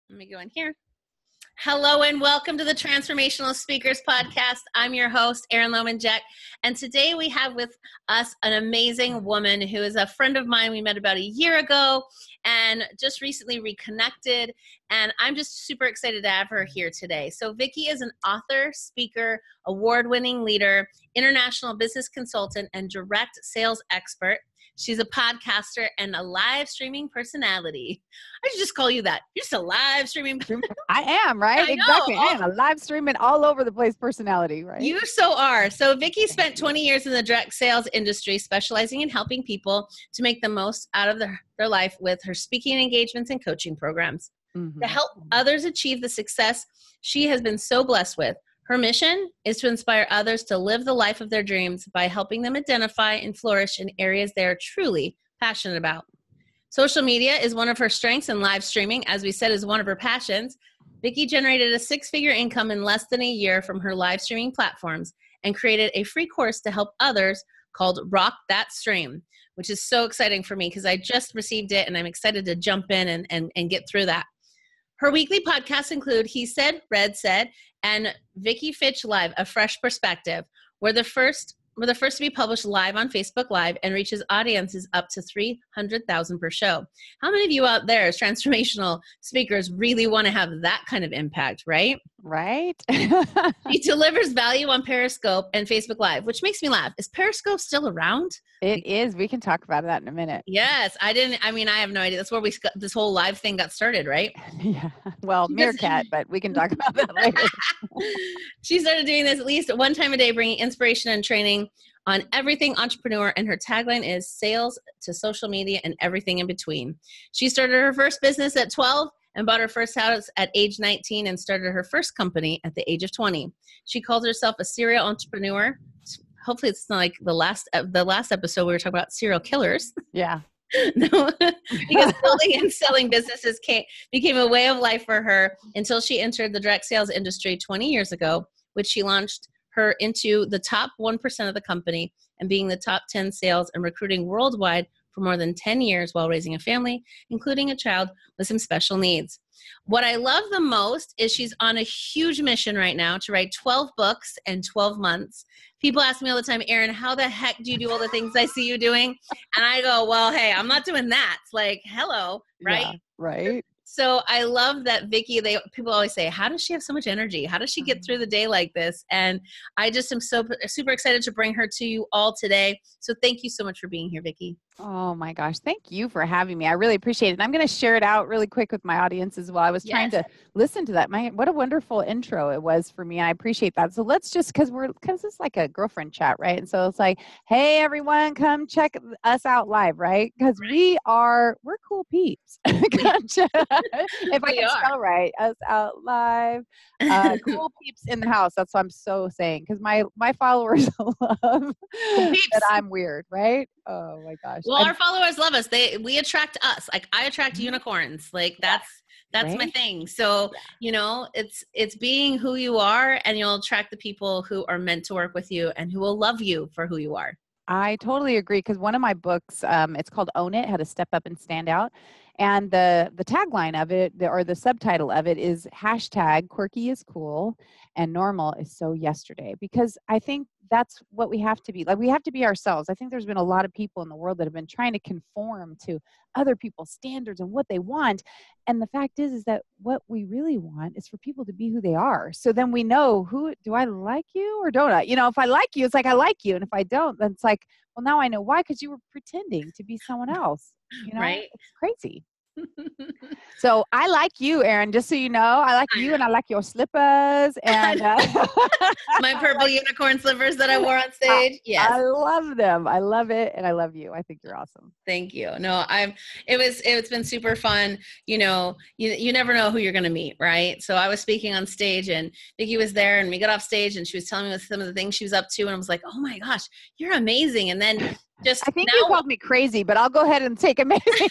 Let me go in here. Hello and welcome to the Transformational Speakers Podcast. I'm your host, Erin Lohman-Jack, and today we have with us an amazing woman who is a friend of mine. We met about a year ago and just recently reconnected, and I'm just super excited to have her here today. So Vicki is an author, speaker, award-winning leader, international business consultant, and direct sales expert. She's a podcaster and a live streaming personality. I should just call you that. You're just a live streaming. I am, right? Exactly. I am a live streaming all over the place personality, right? You so are. So Vicki spent 20 years in the direct sales industry, specializing in helping people to make the most out of their life with her speaking engagements and coaching programs. Mm-hmm. To help others achieve the success she has been so blessed with. Her mission is to inspire others to live the life of their dreams by helping them identify and flourish in areas they are truly passionate about. Social media is one of her strengths, and live streaming, as we said, is one of her passions. Vicki generated a six-figure income in less than a year from her live streaming platforms and created a free course to help others called Rock That Stream, which is so exciting for me because I just received it and I'm excited to jump in and get through that. Her weekly podcasts include He Said, Red Said, and Vicki Fitch Live, A Fresh Perspective. We're the first to be published live on Facebook Live and reaches audiences up to 300,000 per show. How many of you out there as transformational speakers really want to have that kind of impact, right? Right. She delivers value on Periscope and Facebook Live, which makes me laugh. Is Periscope still around? It is. We can talk about that in a minute. Yes. I have no idea. That's where this whole live thing got started, right? Yeah. Well, Meerkat, but we can talk about that later. She started doing this at least one time a day, bringing inspiration and training on everything entrepreneur, and her tagline is sales to social media and everything in between. She started her first business at 12 and bought her first house at age 19 and started her first company at the age of 20. She calls herself a serial entrepreneur. Hopefully it's not like the last episode we were talking about serial killers. Yeah. No, because building and selling businesses became a way of life for her until she entered the direct sales industry 20 years ago, which she launched her into the top 1% of the company and being the top 10 sales and recruiting worldwide for more than 10 years while raising a family, including a child with some special needs. What I love the most is she's on a huge mission right now to write 12 books in 12 months. People ask me all the time, Erin, how the heck do you do all the things I see you doing? And I go, well, hey, I'm not doing that. It's like, hello, right? Yeah, right. So I love that Vicki, people always say, how does she have so much energy? How does she get through the day like this? And I just am so super excited to bring her to you all today. So thank you so much for being here, Vicki. Oh my gosh. Thank you for having me. I really appreciate it. And I'm going to share it out really quick with my audience as well. I was trying to listen to that. What a wonderful intro it was for me. I appreciate that. So let's just, because it's like a girlfriend chat, right? And so it's like, hey, everyone, come check us out live, right? Because we're cool peeps. If I can spell right, us out live. Cool peeps in the house. That's what I'm so saying. Because my followers love that I'm weird, right? Oh my gosh. Well, our followers love us. We attract us. Like I attract unicorns. Like that's right? My thing. So, it's being who you are, and you'll attract the people who are meant to work with you and who will love you for who you are. I totally agree. Because one of my books, it's called Own It, How to Step Up and Stand Out. And the tagline of it, or the subtitle of it, is hashtag quirky is cool and normal is so yesterday. Because I think that's what we have to be. Like, we have to be ourselves. I think there's been a lot of people in the world that have been trying to conform to other people's standards and what they want. And the fact is that what we really want is for people to be who they are. So then we know, who do I like you or don't I? If I like you, it's like I like you. And if I don't, then it's like, well, now I know why, because you were pretending to be someone else. Right? It's crazy. So I like you, Erin, just so you know. I like you, and I like your slippers and my purple unicorn slippers that I wore on stage. Yes. I love them. I love it. And I love you. I think you're awesome. Thank you. No, it's been super fun. You never know who you're going to meet. Right. So I was speaking on stage and Vicki was there and we got off stage and she was telling me some of the things she was up to. And I was like, oh my gosh, you're amazing. And then I think you called me crazy, but I'll go ahead and take amazing.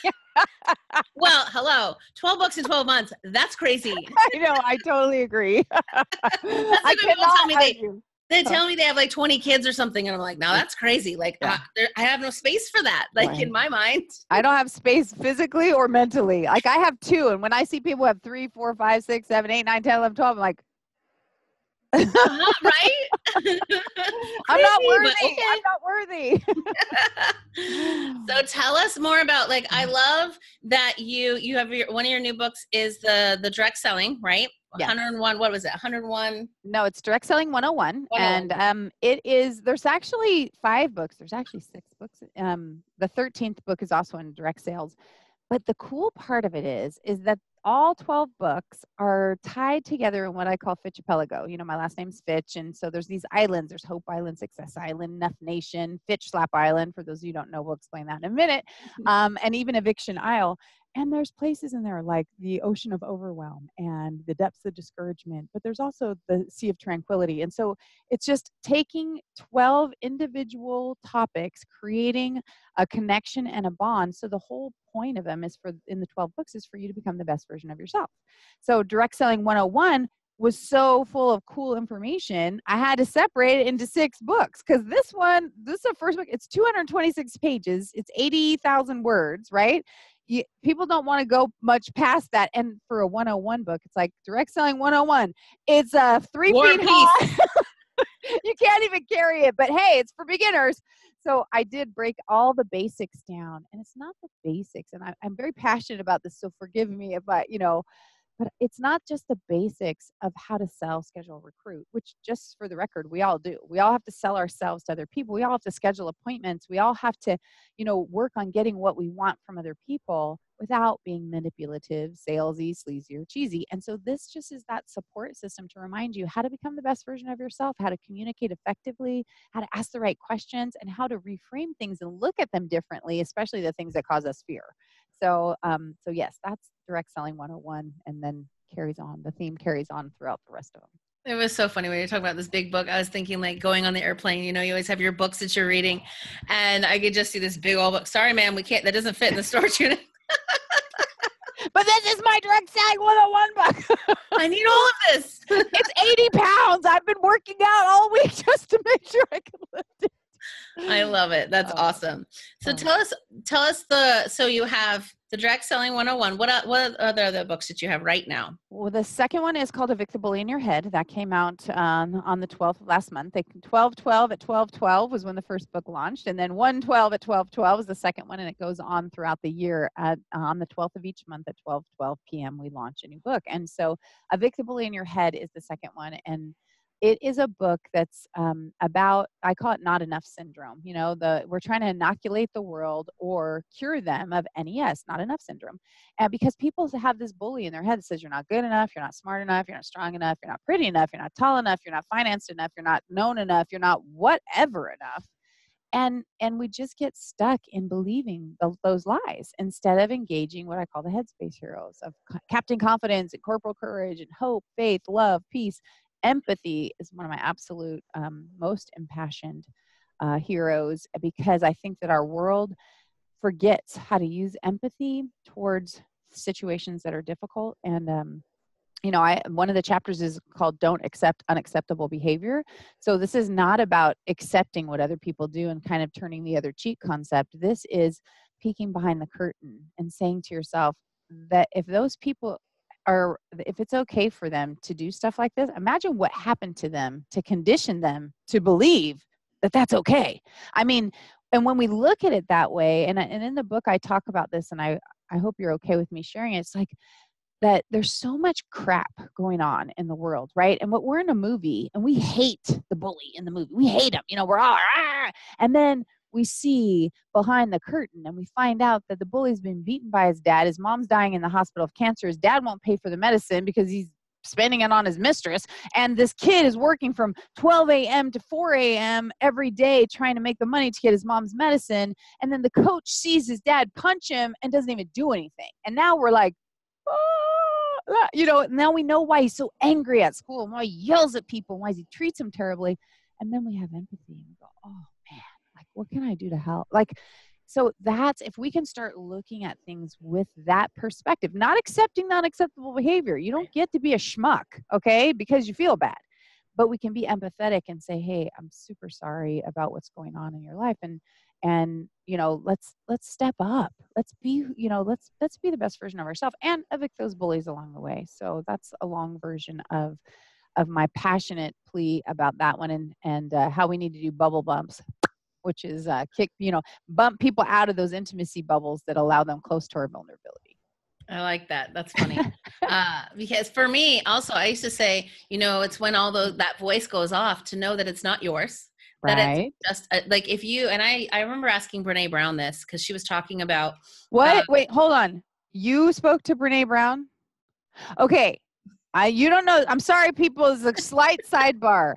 Well, hello, 12 books in 12 months. That's crazy. I know. I totally agree. I cannot argue. They tell me they have like 20 kids or something. And I'm like, no, that's crazy. Like I have no space for that. Like in my mind, I don't have space physically or mentally. Like I have 2. And when I see people have 3, 4, 5, 6, 7, 8, 9, 10, 11, 12, I'm like, right? I'm not worthy. Okay. I'm not worthy. So tell us more about, like, I love that you have one of your new books is the direct selling, right? Yes. 101. What was it? 101. No, it's Direct Selling 101. And it is, there's actually 5 books. There's actually 6 books. The 13th book is also in direct sales. But the cool part of it is that all 12 books are tied together in what I call Fitchapelago. You know, my last name's Fitch. And so there's these islands. There's Hope Island, Success Island, Nuff Nation, Fitch Slap Island. For those of you who don't know, we'll explain that in a minute. And even Eviction Isle. And there's places in there like the ocean of overwhelm and the depths of discouragement, but there's also the sea of tranquility. And so it's just taking 12 individual topics, creating a connection and a bond. So the whole point of them is in the 12 books is for you to become the best version of yourself. So Direct Selling 101 was so full of cool information, I had to separate it into 6 books because this is the first book. It's 226 pages. It's 80,000 words, right? People don't want to go much past that. And for a 101 book, it's like Direct Selling 101. It's 3 feet high. You can't even carry it, but hey, it's for beginners. So I did break all the basics down, and it's not the basics. And I'm very passionate about this, so forgive me if but it's not just the basics of how to sell, schedule, recruit, which just for the record, we all do. We all have to sell ourselves to other people. We all have to schedule appointments. We all have to, work on getting what we want from other people without being manipulative, salesy, sleazy, or cheesy. And so this just is that support system to remind you how to become the best version of yourself, how to communicate effectively, how to ask the right questions, and how to reframe things and look at them differently, especially the things that cause us fear. So yes, that's Direct Selling 101, and then carries on. The theme carries on throughout the rest of them. It was so funny when you're talking about this big book. I was thinking like going on the airplane, you always have your books that you're reading, and I could just see this big old book. Sorry, ma'am, we can't. That doesn't fit in the storage unit. But this is my Direct Selling 101 book. I need all of this. It's 80 pounds. I've been working out all week just to make sure I can lift it. I love it. That's awesome. So tell us so you have the Direct Selling 101. What other books that you have right now? Well, the second one is called Evict the Bully in Your Head. That came out on the 12th of last month. 12/12 at 12/12 was when the first book launched. And then 1/12 at 12/12 was the second one. And it goes on throughout the year. On the 12th of each month at 12:12 p.m. we launch a new book. And so Evict the Bully in Your Head is the second one. And it is a book that's about, I call it not enough syndrome. We're trying to inoculate the world or cure them of NES, not enough syndrome. And because people have this bully in their head that says you're not good enough, you're not smart enough, you're not strong enough, you're not pretty enough, you're not tall enough, you're not financed enough, you're not known enough, you're not whatever enough. And we just get stuck in believing those lies instead of engaging what I call the headspace heroes of Captain Confidence and Corporal Courage and hope, faith, love, peace. Empathy is one of my absolute most impassioned heroes, because I think that our world forgets how to use empathy towards situations that are difficult. And, one of the chapters is called Don't Accept Unacceptable Behavior. So this is not about accepting what other people do and kind of turning the other cheek concept. This is peeking behind the curtain and saying to yourself that if those people if it's okay for them to do stuff like this, imagine what happened to them to condition them to believe that that's okay. I mean, and when we look at it that way, and in the book I talk about this, and I hope you're okay with me sharing it, it's like that there's so much crap going on in the world, right? And we're in a movie, and we hate the bully in the movie. We hate him. We're all, and then we see behind the curtain and we find out that the bully's been beaten by his dad. His mom's dying in the hospital of cancer. His dad won't pay for the medicine because he's spending it on his mistress. And this kid is working from 12 a.m. to 4 a.m. every day trying to make the money to get his mom's medicine. And then the coach sees his dad punch him and doesn't even do anything. And now we're like, now we know why he's so angry at school and why he yells at people and why he treats them terribly. And then we have empathy and we go, oh man, like, what can I do to help? So that's, if we can start looking at things with that perspective, not accepting non-acceptable behavior. You don't get to be a schmuck, okay, because you feel bad. but we can be empathetic and say, hey, I'm super sorry about what's going on in your life. And let's step up. Let's be, let's be the best version of ourselves and evict those bullies along the way. So that's a long version of my passionate plea about that one, and how we need to do bubble bumps, which is bump people out of those intimacy bubbles that allow them close to our vulnerability. I like that. That's funny. Because for me also, I used to say, it's when that voice goes off to know that it's not yours. That Right. it's just like if you, and I remember asking Brene Brown this because she was talking about. What? Wait, hold on. You spoke to Brene Brown? Okay. You don't know. I'm sorry, people. It's a slight sidebar.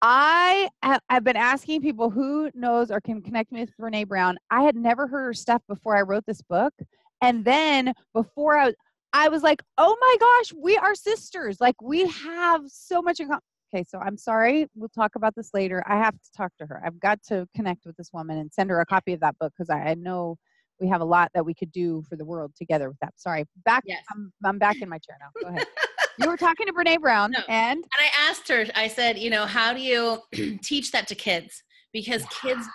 I've been asking people who knows or can connect me with Brene Brown. I had never heard her stuff before I wrote this book. And then before I was like, oh my gosh, we are sisters. Like, we have so much in common. Okay, so I'm sorry. We'll talk about this later. I have to talk to her. I've got to connect with this woman and send her a copy of that book because I know we have a lot that we could do for the world together with that. Sorry. Back. Yes. I'm back in my chair now. Go ahead. You were talking to Brene Brown. No. And I asked her, I said, how do you teach that to kids? Because kids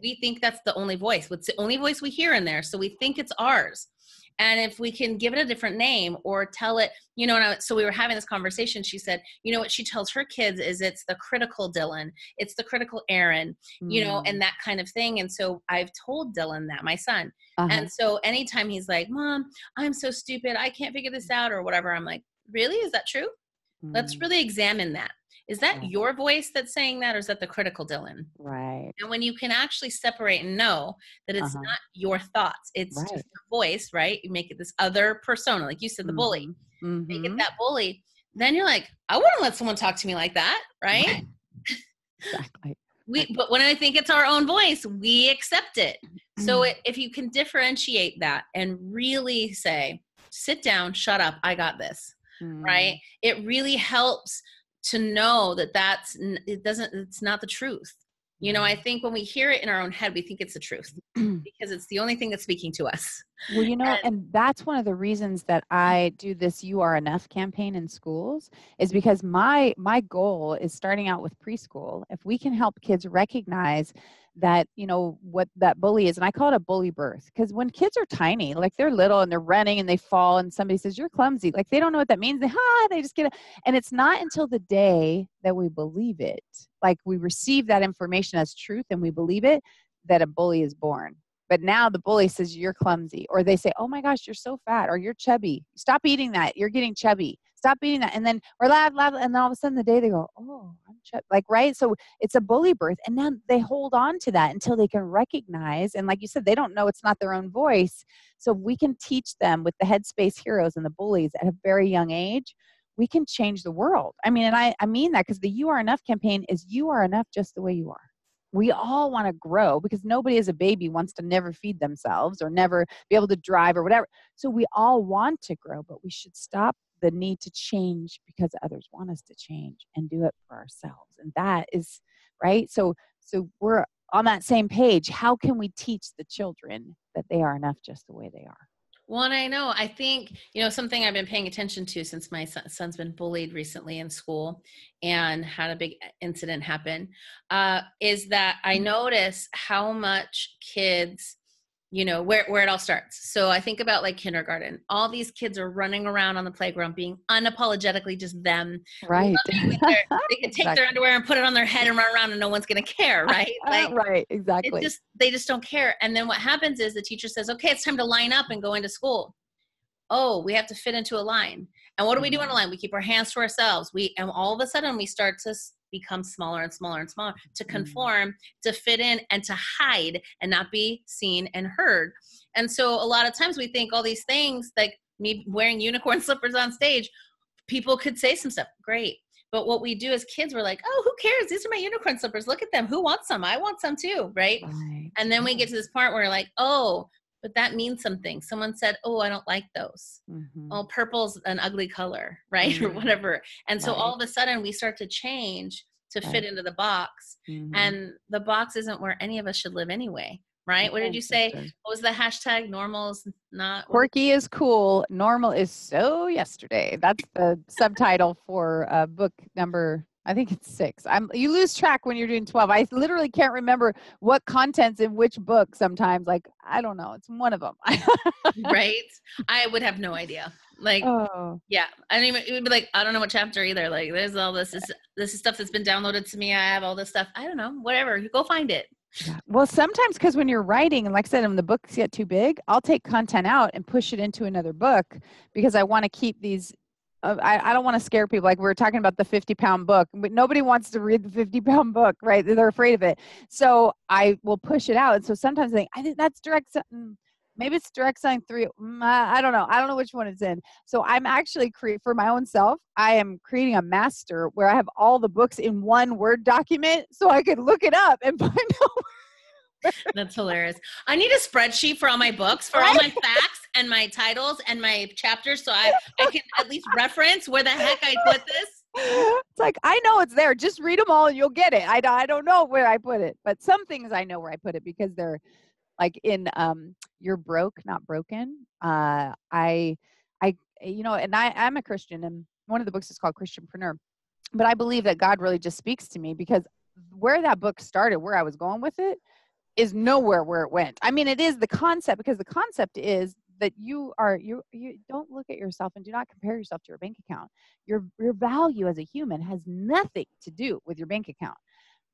we think that's the only voice. It's the only voice we hear in there. So we think it's ours. And if we can give it a different name or tell it, so we were having this conversation. She said, what she tells her kids is it's the critical Dylan, it's the critical Aaron, and that kind of thing. And so I've told Dylan that, my son. Uh-huh. And so anytime he's like, Mom, I'm so stupid, I can't figure this out or whatever, I'm like, really? Is that true? Let's really examine that. Is that your voice that's saying that, or is that the critical Dylan? Right. And when you can actually separate and know that it's not your thoughts, it's just the voice, right? You make it this other persona, like you said, the bully. Make it that bully. Then you're like, I wouldn't let someone talk to me like that, right? Exactly. But when I think it's our own voice, we accept it. So if you can differentiate that and really say, sit down, shut up, I got this, right? It really helps to know that it's not the truth. I think when we hear it in our own head, we think it's the truth because it's the only thing that's speaking to us. Well, and that's one of the reasons that I do this You Are Enough campaign in schools is because my goal is starting out with preschool. If we can help kids recognize that, what that bully is, and I call it a bully birth, because when kids are tiny, like they're little and they're running and they fall and somebody says, you're clumsy. Like they don't know what that means. They just get it. And it's not until the day that we believe it, like we receive that information as truth and we believe it, that a bully is born. But now the bully says you're clumsy, or they say, oh my gosh, you're so fat, or you're chubby. Stop eating that. You're getting chubby. Stop eating that. And then, or laugh. And then all of a sudden the day they go, oh, I'm chubby. Like, right. So it's a bully birth. And then they hold on to that until they can recognize. And like you said, they don't know it's not their own voice. So we can teach them with the headspace heroes and the bullies at a very young age, we can change the world. I mean, and I mean that because the You Are Enough campaign is you are enough just the way you are. We all want to grow because nobody as a baby wants to never feed themselves or never be able to drive or whatever. So we all want to grow, but we should stop the need to change because others want us to change and do it for ourselves. And that is right. So we're on that same page. How can we teach the children that they are enough just the way they are? Well, and I think, something I've been paying attention to since my son's been bullied recently in school and had a big incident happen, is that I notice how much kids, where it all starts. So I think about like kindergarten. All these kids are running around on the playground being unapologetically just them. Right. They can take their underwear and put it on their head and run around and no one's going to care, right? Like, right, exactly. They just don't care. And then what happens is the teacher says, okay, it's time to line up and go into school. Oh, we have to fit into a line. And what do we do in a line? We keep our hands to ourselves. And all of a sudden we start to become smaller and smaller and smaller to conform, to fit in and to hide and not be seen and heard. And so a lot of times we think all these things, like me wearing unicorn slippers on stage, people could say some stuff. Great. But what we do as kids, we're like, oh, who cares? These are my unicorn slippers. Look at them. Who wants some? I want some too. Right. And then we get to this part where we're like, oh, but that means something. Someone said, oh, I don't like those. Oh, purple's an ugly color, right? Or whatever. And so all of a sudden we start to change to fit into the box. And the box isn't where any of us should live anyway, right? What did you say? What was the hashtag? Normal's not. Quirky is cool. Normal is so yesterday. That's the subtitle for book number, I think it's 6. You lose track when you're doing 12. I literally can't remember what content's in which book sometimes. Like, I don't know. It's one of them. Right? I would have no idea. Like, Oh. yeah. I don't even, it would be like, I don't know what chapter either. Like, there's all this is stuff that's been downloaded to me. I have all this stuff. I don't know. Whatever. Go find it. Yeah. Well, sometimes because when you're writing, and like I said, when the books get too big, I'll take content out and push it into another book because I want to keep these. I don't want to scare people. Like we were talking about the 50-pound book, but nobody wants to read the 50-pound book, right? They're afraid of it. So I will push it out. And so sometimes I think that's direct. Maybe it's direct selling 3. I don't know. I don't know which one it's in. So I'm actually for my own self, I am creating a master where I have all the books in one Word document so I could look it up and find out. That's hilarious. I need a spreadsheet for all my books, for all my facts and my titles and my chapters, so I can at least reference where the heck I put this. It's like, I know it's there. Just read them all and you'll get it. I don't know where I put it, but some things I know where I put it because they're like in You're Broke, Not Broken. I'm a Christian, and one of the books is called Christianpreneur. But I believe that God really just speaks to me because where that book started, where I was going with it, is nowhere where it went. I mean, it is the concept, because the concept is that you don't look at yourself and do not compare yourself to your bank account. Your value as a human has nothing to do with your bank account.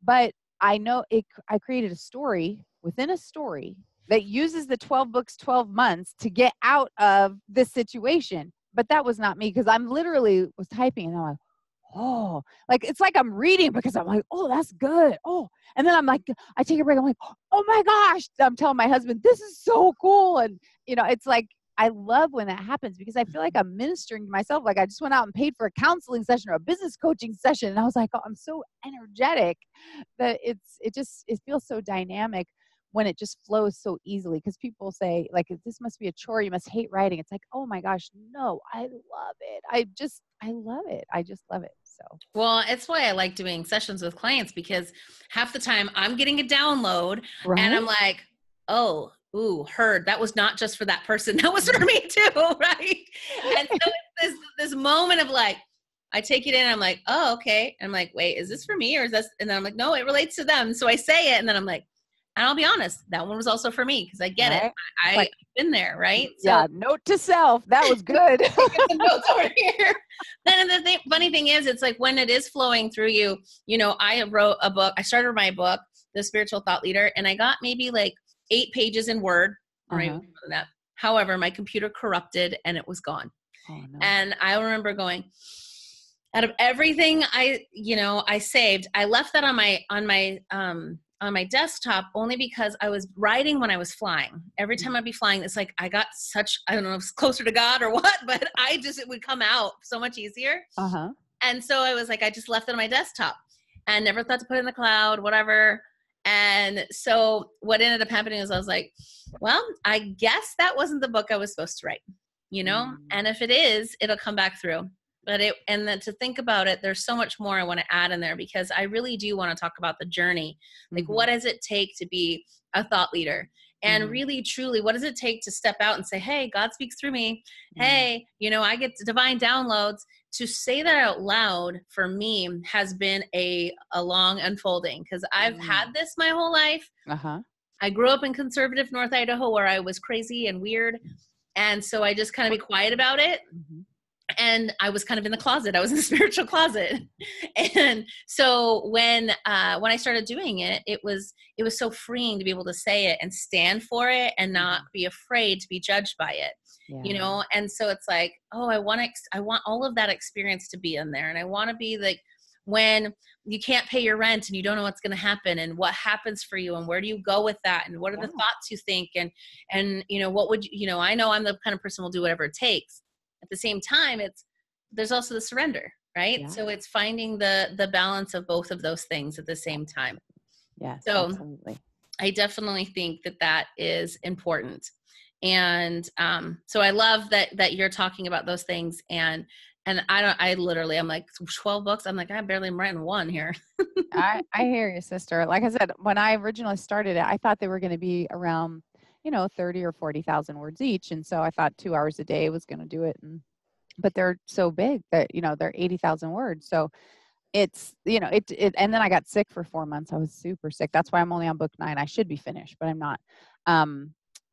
But I know I created a story within a story that uses the 12 books, 12 months to get out of this situation. But that was not me, because I'm literally was typing and I'm like, oh, like it's like I'm reading because I'm like, oh, that's good. Oh, and then I'm like, I take a break. I'm like, oh my gosh. I'm telling my husband, this is so cool. And, it's like, I love when that happens because I feel like I'm ministering to myself. Like I just went out and paid for a counseling session or a business coaching session. And I was like, oh, I'm so energetic that it feels so dynamic when it just flows so easily. Because people say like, this must be a chore. You must hate writing. It's like, oh my gosh, no, I love it. I love it. I just love it. So, well, it's why I like doing sessions with clients, because half the time I'm getting a download and I'm like, oh, ooh, heard. That was not just for that person. That was for me too, right? And so it's this moment of like, I take it in and I'm like, oh, okay. And I'm like, wait, is this for me or is this? And then I'm like, no, it relates to them. So I say it and then I'm like, and I'll be honest, that one was also for me because I get it. I've been there, right? So, yeah, note to self. That was good. Get the notes over here. Then the funny thing is, it's like when it is flowing through you, I wrote a book. I started my book, The Spiritual Thought Leader, and I got maybe like 8 pages in Word. Right? More than that. However, my computer corrupted and it was gone. Oh, no. And I remember going, out of everything I saved, I left that on my desktop only because I was writing when I was flying. Every time I'd be flying, it's like I got such, I don't know if it's closer to God or what, but it would come out so much easier. Uh-huh. And so I was like, I just left it on my desktop and never thought to put it in the cloud, whatever. And so what ended up happening is I was like, well, I guess that wasn't the book I was supposed to write, and if it is, it'll come back through. And then to think about it, there's so much more I want to add in there because I really do want to talk about the journey. Like, what does it take to be a thought leader? And really, truly, what does it take to step out and say, hey, God speaks through me. Hey, I get divine downloads. To say that out loud for me has been a long unfolding because I've had this my whole life. Uh-huh. I grew up in conservative North Idaho where I was crazy and weird. And so I just kind of be quiet about it. Mm-hmm. And I was kind of in the closet. I was in the spiritual closet. And so when I started doing it, it was so freeing to be able to say it and stand for it and not be afraid to be judged by it, And so it's like, oh, I want all of that experience to be in there. And I want to be like, when you can't pay your rent and you don't know what's going to happen and what happens for you and where do you go with that and what are the thoughts you think and what would I know I'm the kind of person who will do whatever it takes. At the same time, there's also the surrender, right? Yeah. So it's finding the balance of both of those things at the same time. Yes, so absolutely. I definitely think that is important. And so I love that you're talking about those things. And I'm like 12 books. I'm like, I barely am writing one here. I hear you, sister. Like I said, when I originally started it, I thought they were going to be around 30 or 40,000 words each. And so I thought 2 hours a day was going to do it. But they're so big that, they're 80,000 words. So it's, and then I got sick for 4 months. I was super sick. That's why I'm only on book 9. I should be finished, but I'm not.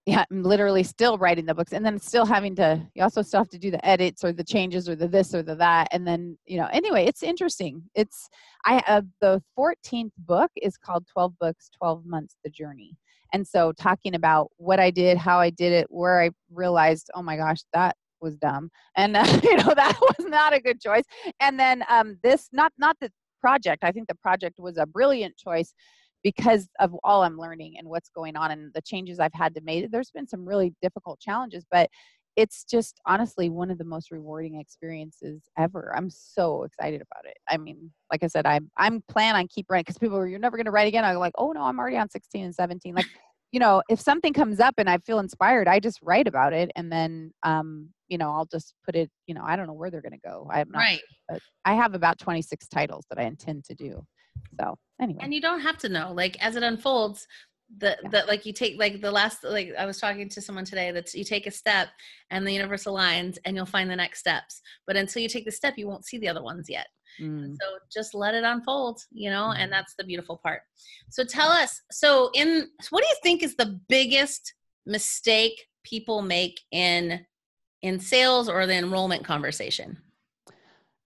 Yeah, I'm literally still writing the books, and then still you also still have to do the edits or the changes or the this or the that. And then, anyway, it's interesting. The 14th book is called 12 Books, 12 Months, The Journey. And so talking about what I did, how I did it, where I realized, oh my gosh, that was dumb. And, that was not a good choice. And then not the project. I think the project was a brilliant choice because of all I'm learning and what's going on and the changes I've had to make. There's been some really difficult challenges, but it's just honestly one of the most rewarding experiences ever. I'm so excited about it. I mean, like I said, I'm plan on keep writing because people are, you're never going to write again. I'm like, oh no, I'm already on 16 and 17. Like, if something comes up and I feel inspired, I just write about it. And then, I'll just put it, I don't know where they're going to go. I'm not, Right. but I have about 26 titles that I intend to do. So anyway. And you don't have to know, like, as it unfolds, like you take, like I was talking to someone today that you take a step and the universe aligns and you'll find the next steps. But until you take the step, you won't see the other ones yet. And so just let it unfold, and that's the beautiful part. So tell us, what do you think is the biggest mistake people make in sales or the enrollment conversation?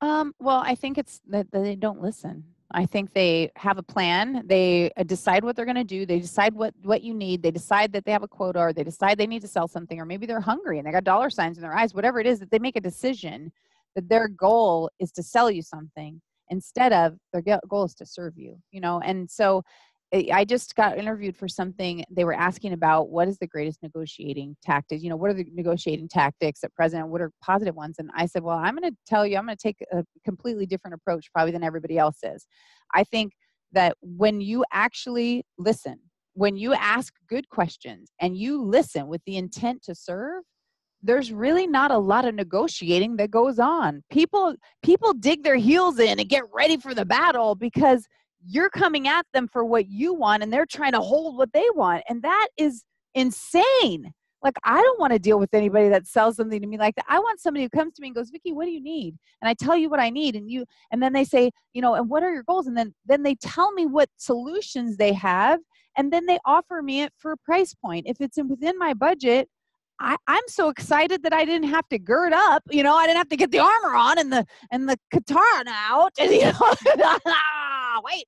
Well, I think it's that they don't listen. I think they have a plan. They decide what they're going to do. They decide what you need. They decide that they have a quota, or they decide they need to sell something, or maybe they're hungry and they got dollar signs in their eyes, whatever it is, that they make a decision that their goal is to sell you something instead of their goal is to serve you, And so I just got interviewed for something. They were asking about what is the greatest negotiating tactics? What are the negotiating tactics at present? What are positive ones? And I said, well, I'm going to tell you, I'm going to take a completely different approach probably than everybody else is. I think that when you actually listen, when you ask good questions and you listen with the intent to serve, there's really not a lot of negotiating that goes on. People dig their heels in and get ready for the battle because you're coming at them for what you want and they're trying to hold what they want. And that is insane. Like, I don't want to deal with anybody that sells something to me like that. I want somebody who comes to me and goes, Vicki, what do you need? And I tell you what I need. And then they say, and what are your goals? And then they tell me what solutions they have. And then they offer me it for a price point. If it's within my budget, I'm so excited that I didn't have to gird up, I didn't have to get the armor on and the katana out. And, wait,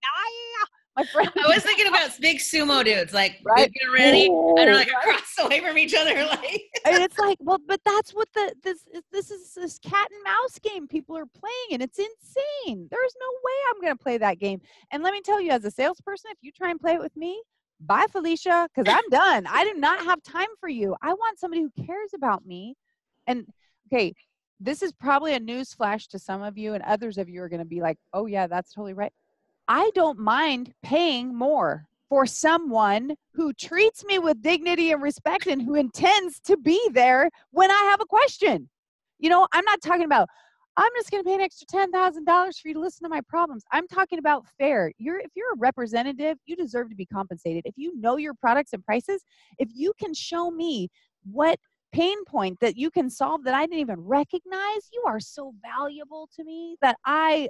my friend. I was thinking about big sumo dudes, like, right? Get ready, and they're like across away from each other, like. And it's like, well, but that's what this is this cat and mouse game people are playing, and it's insane. There's no way I'm going to play that game. And let me tell you, as a salesperson, if you try and play it with me, bye, Felicia, because I'm done. I do not have time for you. I want somebody who cares about me. And okay, this is probably a news flash to some of you, and others of you are going to be like, oh yeah, that's totally right. I don't mind paying more for someone who treats me with dignity and respect and who intends to be there when I have a question. I'm not talking about, I'm just going to pay an extra $10,000 for you to listen to my problems. I'm talking about fair. If you're a representative, you deserve to be compensated. If you know your products and prices, if you can show me what pain point that you can solve that I didn't even recognize, you are so valuable to me that I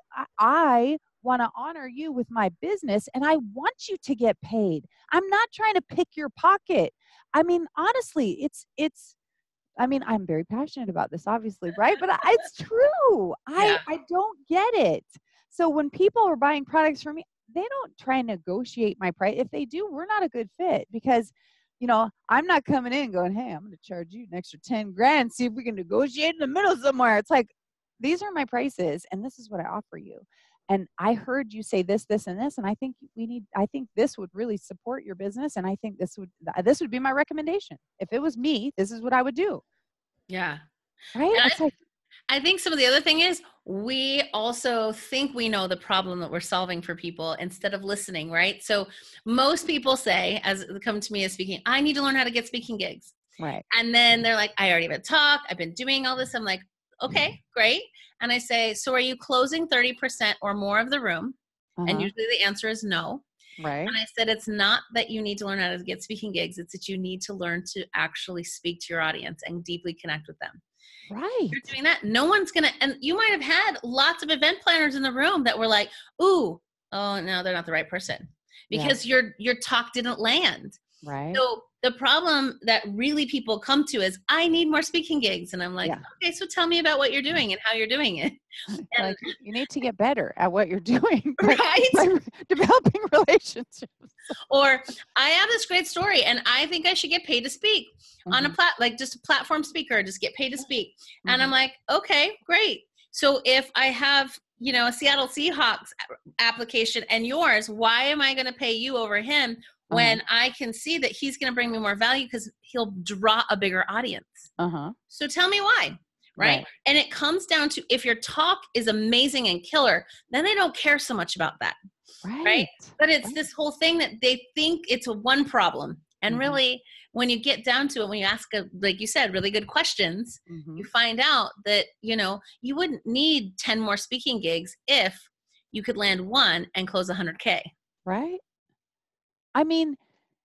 want to honor you with my business, and I want you to get paid. I'm not trying to pick your pocket. I mean, honestly, I'm very passionate about this, obviously, right? But it's true. Yeah. I don't get it. So when people are buying products from me, they don't try and negotiate my price. If they do, we're not a good fit because, I'm not coming in going, hey, I'm going to charge you an extra 10 grand. See if we can negotiate in the middle somewhere. It's like, these are my prices and this is what I offer you. And I heard you say this, this, and this. And I think this would really support your business. And I think this would be my recommendation. If it was me, this is what I would do. Yeah. Right. I think some of the other thing is we also think we know the problem that we're solving for people instead of listening. Right. So most people say, as they come to me as speaking, I need to learn how to get speaking gigs. Right. And then they're like, I already have a talk. I've been doing all this. I'm like, okay, great. And I say, so are you closing 30% or more of the room? And usually the answer is no. Right. And I said, it's not that you need to learn how to get speaking gigs. It's that you need to learn to actually speak to your audience and deeply connect with them. Right. You're doing that. No one's going to, and you might have had lots of event planners in the room that were like, ooh, oh no, they're not the right person because your talk didn't land. Right. So the problem that really people come to is, I need more speaking gigs. And I'm like, okay, so tell me about what you're doing and how you're doing it. And, like, you need to get better at what you're doing, right? By developing relationships. Or I have this great story and I think I should get paid to speak on a just a platform speaker, just get paid to speak. And I'm like, okay, great. So if I have, a Seattle Seahawks application and yours, why am I going to pay you over him when I can see that he's going to bring me more value because he'll draw a bigger audience? So tell me why. Right? And it comes down to, if your talk is amazing and killer, then they don't care so much about that. Right? But it's this whole thing that they think it's a one problem. And really, when you get down to it, when you ask, like you said, really good questions, you find out that, you wouldn't need 10 more speaking gigs if you could land one and close 100K. Right. I mean,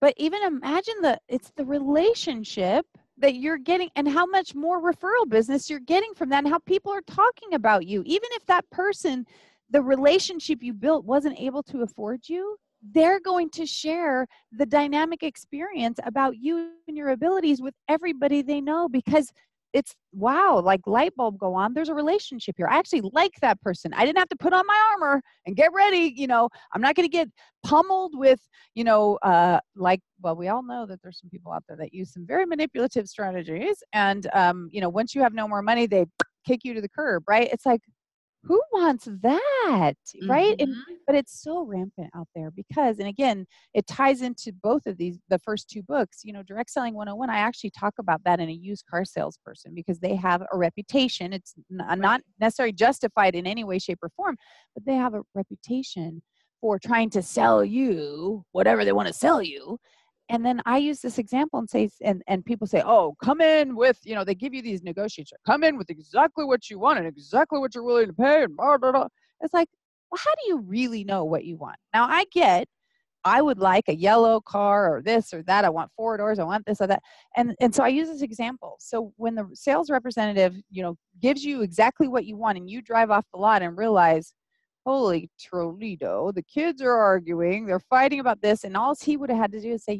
but even imagine it's the relationship that you're getting and how much more referral business you're getting from that and how people are talking about you. Even if that person, the relationship you built wasn't able to afford you, they're going to share the dynamic experience about you and your abilities with everybody they know, because it's like light bulb go on. There's a relationship here. I actually like that person. I didn't have to put on my armor and get ready. I'm not going to get pummeled with, we all know that there's some people out there that use some very manipulative strategies. And, once you have no more money, they kick you to the curb, right? It's like, who wants that, right? But it's so rampant out there because, and again, it ties into both of these, the first two books, Direct Selling 101. I actually talk about that in a used car salesperson because they have a reputation. It's not necessarily justified in any way, shape, or form, but they have a reputation for trying to sell you whatever they want to sell you. And then I use this example and say, and people say, oh, come in with, they give you these negotiations. Come in with exactly what you want and exactly what you're willing to pay and blah, blah, blah. It's like, well, how do you really know what you want? Now, I would like a yellow car or this or that. I want 4 doors. I want this or that. And so I use this example. So when the sales representative, gives you exactly what you want and you drive off the lot and realize, holy Toledo, the kids are arguing, they're fighting about this, and all he would have had to do is say,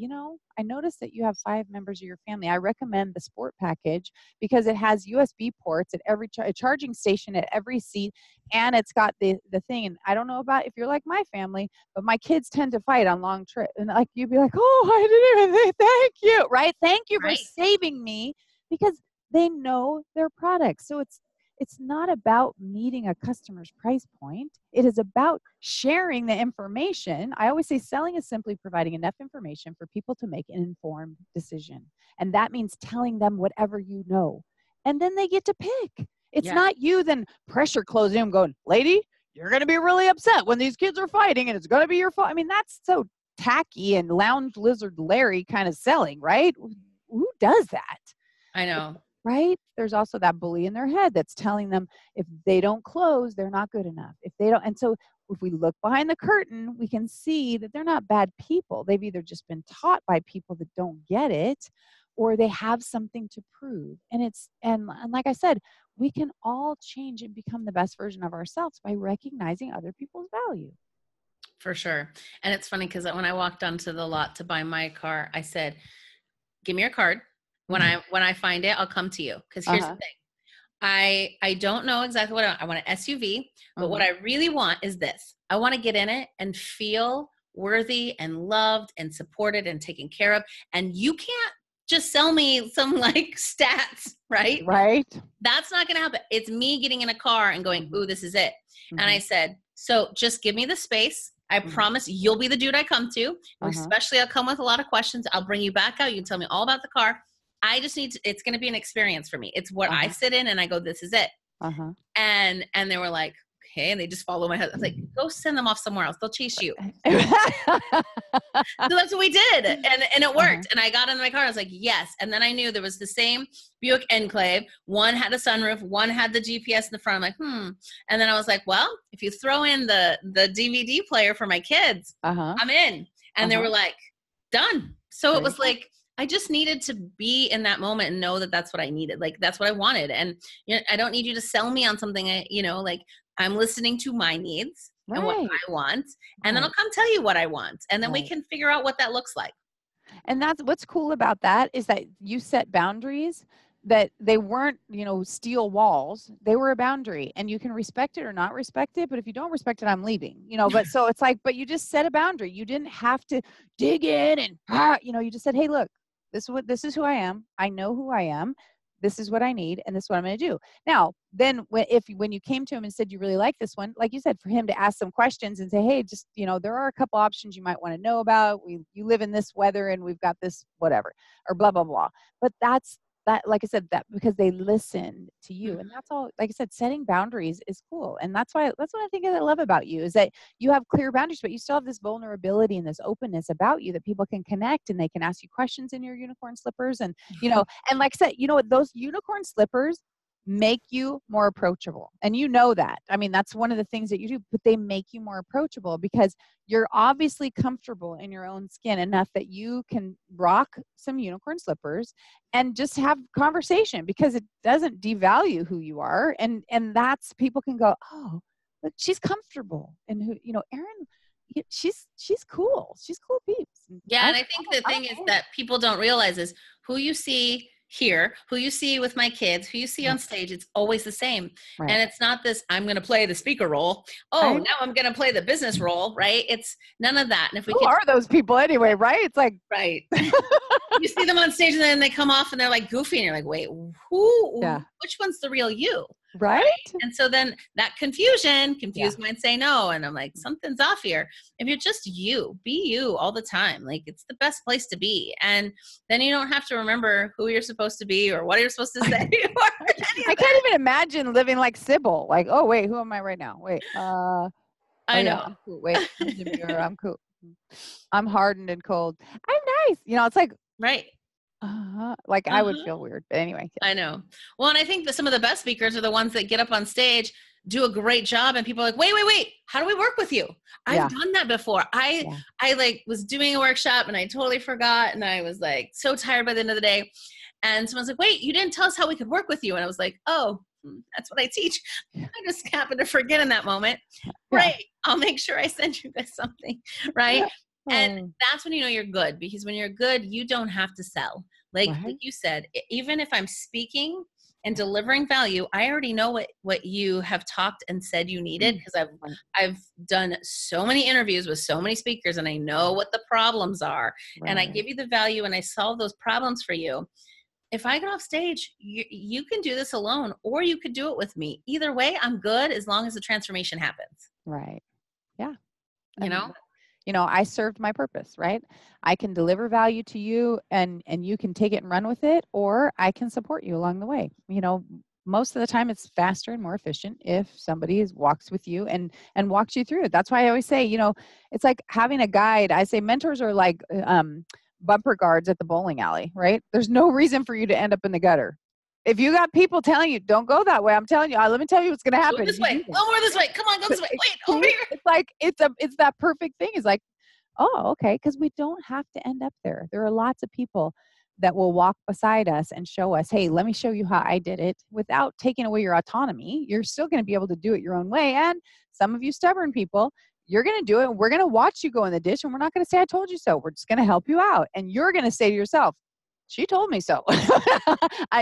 I noticed that you have 5 members of your family. I recommend the sport package because it has USB ports at every charging station at every seat, and it's got the thing. And I don't know about if you're like my family, but my kids tend to fight on long trips. And like you'd be like, oh, I didn't even say thank you, right? Thank you for saving me, because they know their products. So it's not about meeting a customer's price point. It is about sharing the information. I always say selling is simply providing enough information for people to make an informed decision. And that means telling them whatever you know. And then they get to pick. It's not you then pressure closing them going, lady, you're going to be really upset when these kids are fighting and it's going to be your fault. I mean, that's so tacky and lounge lizard Larry kind of selling, right? Who does that? I know. Right? There's also that bully in their head that's telling them if they don't close, they're not good enough. If they don't, and so if we look behind the curtain, we can see that they're not bad people. They've either just been taught by people that don't get it, or they have something to prove. And like I said, we can all change and become the best version of ourselves by recognizing other people's value. For sure. And it's funny because when I walked onto the lot to buy my car, I said, give me your card. When I find it, I'll come to you. Because here's the thing. I don't know exactly what I want. An SUV, but what I really want is this. I want to get in it and feel worthy and loved and supported and taken care of. And you can't just sell me some like stats, right? Right. That's not going to happen. It's me getting in a car and going, ooh, this is it. And I said, so just give me the space. I promise you'll be the dude I come to. Especially I'll come with a lot of questions. I'll bring you back out. You can tell me all about the car. I just need to, it's going to be an experience for me. It's what I sit in and I go, this is it. And they were like, okay. And they just follow my husband. I was like, go send them off somewhere else. They'll chase you. So that's what we did. And it worked. And I got in my car. I was like, yes. And then I knew there was the same Buick Enclave. One had a sunroof. One had the GPS in the front. I'm like, And then I was like, well, if you throw in the DVD player for my kids, I'm in. And they were like, done. So it was like, I just needed to be in that moment and know that that's what I needed. Like, that's what I wanted. And I don't need you to sell me on something. Like, I'm listening to my needs and what Right. I want. And then I'll come tell you what I want. And then we Right. can figure out what that looks like. And that's what's cool about that, is that you set boundaries that they weren't, steel walls. They were a boundary, and you can respect it or not respect it. But if you don't respect it, I'm leaving, but so it's like, but you just set a boundary. You didn't have to dig in and, you just said, hey, look, this is who I am. I know who I am. This is what I need, and this is what I'm going to do. Now, then when you came to him and said you really like this one, like you said, for him to ask some questions and say, hey, just, there are a couple options you might want to know about. You live in this weather and we've got this whatever, or blah, blah, blah. But that, like I said, that because they listened to you. And that's all, like I said, setting boundaries is cool. And that's what I think I love about you, is that you have clear boundaries, but you still have this vulnerability and this openness about you that people can connect, and they can ask you questions in your unicorn slippers. And, and like I said, what, those unicorn slippers make you more approachable. And that. I mean, that's one of the things that you do, but they make you more approachable because you're obviously comfortable in your own skin enough that you can rock some unicorn slippers and just have conversation, because it doesn't devalue who you are. And that's, people can go, oh, look, she's comfortable. And Erin, she's cool. She's cool peeps. Yeah. And I think the thing is that people don't realize is who you see here, who you see with my kids, who you see on stage, it's always the same. Right. And it's not this, I'm going to play the speaker role. Oh, now I'm going to play the business role, right? It's none of that. And if we who are those people anyway, right? It's like, right. You see them on stage and then they come off and they're like goofy and you're like, wait, which one's the real you? Right. And so then that confused might say no. And I'm like, something's off here. If you're just you, be you all the time. Like, it's the best place to be. And then you don't have to remember who you're supposed to be or what you're supposed to say. I can't even imagine living like Sybil. Like, oh, wait, who am I right now? Wait, I know. Yeah, I'm cool. Wait, I'm cool. I'm hardened and cold. I'm nice. It's like, right. Like I would feel weird, but anyway. Yeah. I know. Well, and I think that some of the best speakers are the ones that get up on stage, do a great job, and people are like, wait, how do we work with you? I've done that before. I like was doing a workshop and I totally forgot, and I was like so tired by the end of the day. And someone's like, wait, you didn't tell us how we could work with you. And I was like, oh, that's what I teach. I just happened to forget in that moment. Right. I'll make sure I send you guys something. Right. And that's when you know you're good, because when you're good, you don't have to sell. Like you said, even if I'm speaking and delivering value, I already know what you have talked and said you needed, because I've done so many interviews with so many speakers, and I know what the problems are, and I give you the value and I solve those problems for you. If I get off stage, you can do this alone, or you could do it with me. Either way, I'm good as long as the transformation happens. Right. Yeah. I served my purpose, right? I can deliver value to you and you can take it and run with it, or I can support you along the way. Most of the time it's faster and more efficient if somebody walks with you and walks you through it. That's why I always say, it's like having a guide. I say mentors are like bumper guards at the bowling alley, right? There's no reason for you to end up in the gutter. If you got people telling you, don't go that way, I'm telling you, let me tell you what's going to happen. Go this way. No more this way. Come on, go this way. Wait, over here. It's like, it's that perfect thing. It's like, oh, okay. Because we don't have to end up there. There are lots of people that will walk beside us and show us, hey, let me show you how I did it, without taking away your autonomy. You're still going to be able to do it your own way. And some of you stubborn people, you're going to do it. And we're going to watch you go in the ditch, and we're not going to say, I told you so. We're just going to help you out. And you're going to say to yourself, she told me so.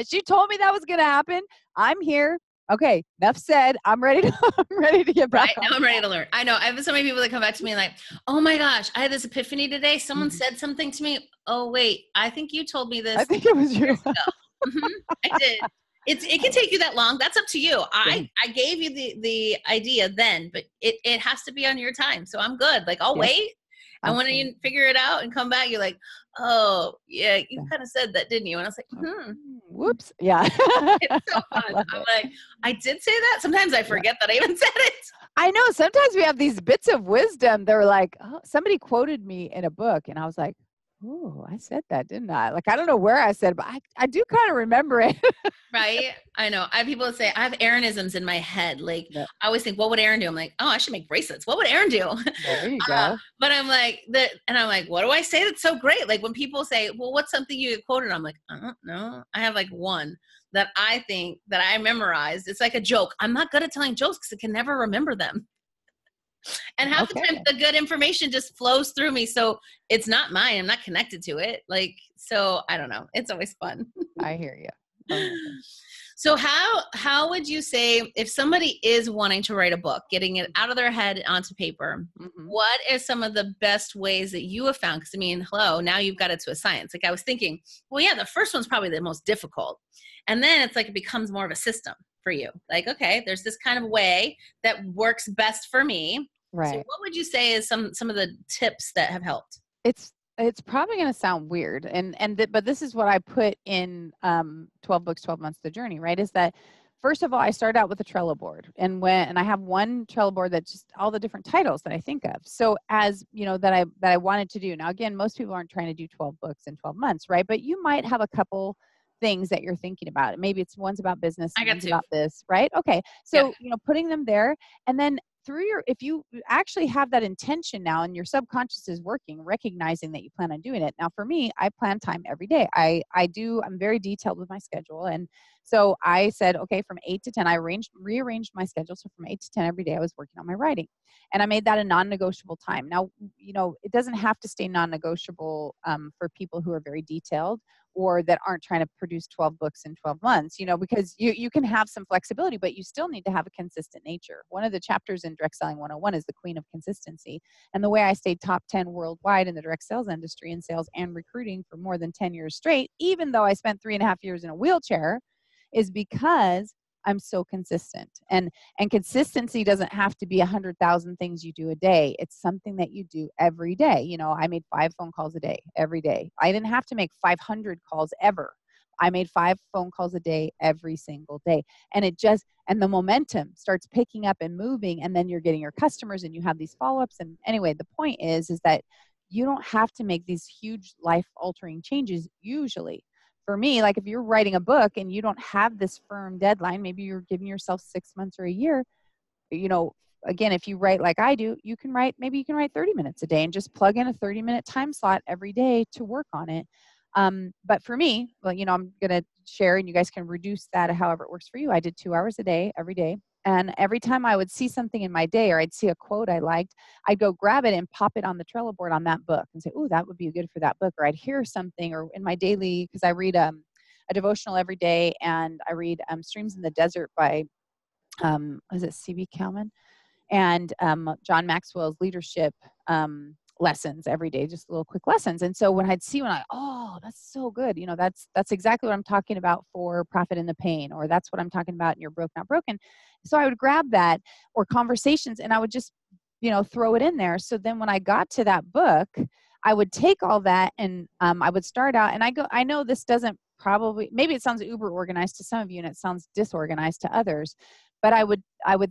She told me that was going to happen. I'm here. Okay, enough said. I'm ready to get back. Right, now I'm ready to learn. I know. I have so many people that come back to me like, oh my gosh, I had this epiphany today. Someone said something to me. Oh, wait, I think you told me this. I think it was you. I did. It can take you that long. That's up to you. I gave you the idea then, but it has to be on your time. So I'm good. Like, I'll wait. And when you figure it out and come back, you're like, oh, yeah, you kind of said that, didn't you? And I was like, whoops. Yeah. It's so fun. I'm like, I did say that. Sometimes I forget that I even said it. I know. Sometimes we have these bits of wisdom. They're like, oh, somebody quoted me in a book. And I was like, Oh, I said that, didn't I? Like, I don't know where I said, but I do kind of remember it. Right? I know. I have people that say I have Aaronisms in my head. Like No, I always think, what would Aaron do? I'm like, oh, I should make bracelets. What would Aaron do? there you go. But I'm like and I'm like, what do I say that's so great? Like when people say, well, what's something you quoted? I'm like, I don't know. I have like one that I think that I memorized. It's like a joke. I'm not good at telling jokes because I can never remember them. And half the Okay. time the good information just flows through me. So it's not mine. I'm not connected to it. Like, so I don't know. It's always fun. I hear you. Oh my gosh. So how would you say if somebody is wanting to write a book, getting it out of their head onto paper, what are some of the best ways that you have found? Because I mean, hello, now you've got it to a science. Like I was thinking, well, yeah, the first one's probably the most difficult. And then it's like it becomes more of a system for you. Like, okay, there's this kind of way that works best for me. So Right. what would you say is some of the tips that have helped? It's probably going to sound weird, but this is what I put in 12 books, 12 months, the journey, right? Is that first of all, I started out with a Trello board, and I have one Trello board that's just all the different titles that I think of. So as you know that I wanted to do. Now again, most people aren't trying to do 12 books in 12 months, right? But you might have a couple things that you're thinking about. Maybe it's one's about business, I got one's two. about this, right? Okay. Yeah. So, putting them there, and then if you actually have that intention now and your subconscious is working, recognizing that you plan on doing it. Now for me, I plan time every day. I'm very detailed with my schedule. And so I said, okay, from 8 to 10, I rearranged my schedule. So from 8 to 10 every day, I was working on my writing, and I made that a non-negotiable time. Now, it doesn't have to stay non-negotiable for people who are very detailed or that aren't trying to produce 12 books in 12 months, because you can have some flexibility, but you still need to have a consistent nature. One of the chapters in Direct Selling 101 is the Queen of Consistency. And the way I stayed top 10 worldwide in the direct sales industry in sales and recruiting for more than 10 years straight, even though I spent 3.5 years in a wheelchair, is because I'm so consistent. And consistency doesn't have to be 100,000 things you do a day. It's something that you do every day. I made 5 phone calls a day, every day. I didn't have to make 500 calls ever. I made 5 phone calls a day every single day. And the momentum starts picking up and moving, and then you're getting your customers and you have these follow-ups. And anyway, the point is that you don't have to make these huge life-altering changes usually. For me, like if you're writing a book and you don't have this firm deadline, maybe you're giving yourself 6 months or a year, again, if you write like I do, maybe you can write 30 minutes a day and just plug in a 30-minute time slot every day to work on it. But for me, well, I'm going to share, and you guys can reduce that however it works for you. I did 2 hours a day, every day. And every time I would see something in my day, or I'd see a quote I liked, I'd go grab it and pop it on the Trello board on that book and say, oh, that would be good for that book. Or I'd hear something, or in my daily, because I read a devotional every day, and I read Streams in the Desert by, is it C.B. Kalman? And John Maxwell's leadership lessons every day, just little quick lessons. And so when oh, that's so good. That's exactly what I'm talking about for Profit in the Pain, or that's what I'm talking about in Your Broke Not Broken. So I would grab that, or conversations, and I would just, throw it in there. So then when I got to that book, I would take all that, and I would start out, and I know this doesn't maybe it sounds uber organized to some of you and it sounds disorganized to others, but I would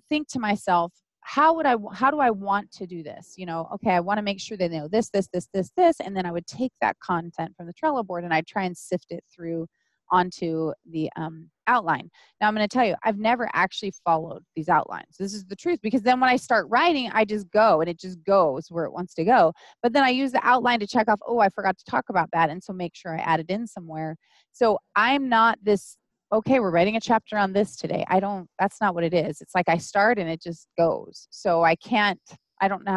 think to myself, how do I want to do this? Okay, I want to make sure they know this, and then I would take that content from the Trello board and I'd try and sift it through onto the outline. Now I'm going to tell you, I've never actually followed these outlines. This is the truth, because then when I start writing, I just go, and it just goes where it wants to go. But then I use the outline to check off, oh, I forgot to talk about that, and so make sure I add it in somewhere. So I'm not this, okay, we're writing a chapter on this today. That's not what it is. It's like I start and it just goes. So I don't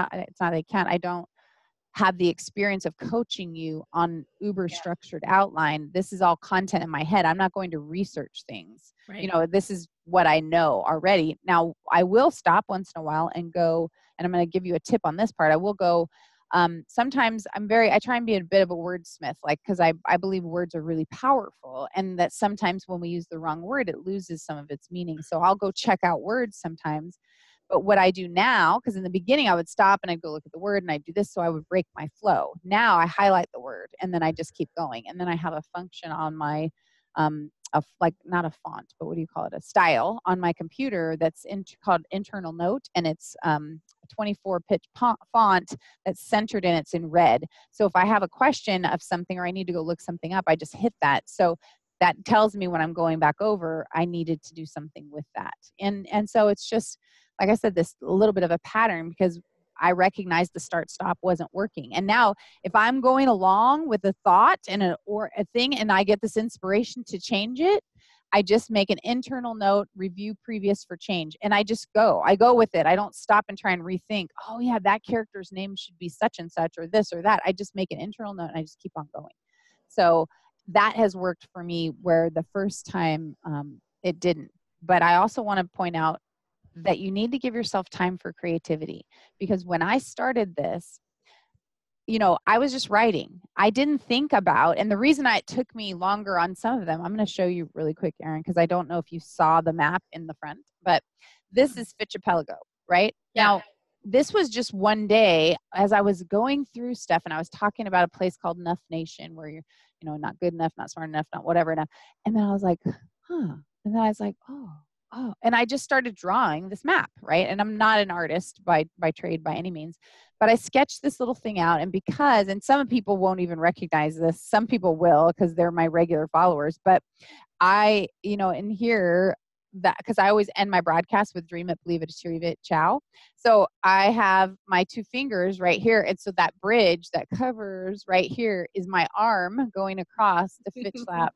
have the experience of coaching you on uber structured outline. This is all content in my head. I'm not going to research things. Right. This is what I know already. Now I will stop once in a while and go, and I'm going to give you a tip on this part. I will go, sometimes I try and be a bit of a wordsmith, because I believe words are really powerful, and that sometimes when we use the wrong word, it loses some of its meaning. So I'll go check out words sometimes. But what I do now, because in the beginning I would stop and I'd go look at the word and I'd do this, so I would break my flow. Now I highlight the word and then I just keep going. And then I have a function on my, not a font, but what do you call it? A style on my computer that's called internal note, and it's 24 pitch font that's centered and it's in red. So if I have a question of something or I need to go look something up, I just hit that. So that tells me when I'm going back over, I needed to do something with that. And so it's just, like I said, this a little bit of a pattern because I recognized the start stop wasn't working. And now if I'm going along with a thought and or a thing and I get this inspiration to change it, I just make an internal note, review previous for change. And I go with it. I don't stop and try and rethink, oh yeah, that character's name should be such and such or this or that. I just make an internal note and I just keep on going. So that has worked for me where the first time it didn't. But I also want to point out that you need to give yourself time for creativity, because when I started this, I was just writing. I didn't think about, and the reason it took me longer on some of them, I'm going to show you really quick, Erin, because I don't know if you saw the map in the front, but this is Fitchapelago, right? Yeah. Now, this was just one day as I was going through stuff and I was talking about a place called Enough Nation where you're, not good enough, not smart enough, not whatever enough. And then I was like, huh. And then I was like, oh. And I just started drawing this map, right? And I'm not an artist by trade by any means, but I sketched this little thing out. And some people won't even recognize this. Some people will because they're my regular followers. But I, in here, that because I always end my broadcast with dream it, believe it, achieve it, ciao. So I have my two fingers right here. And so that bridge that covers right here is my arm going across the Fitch lap.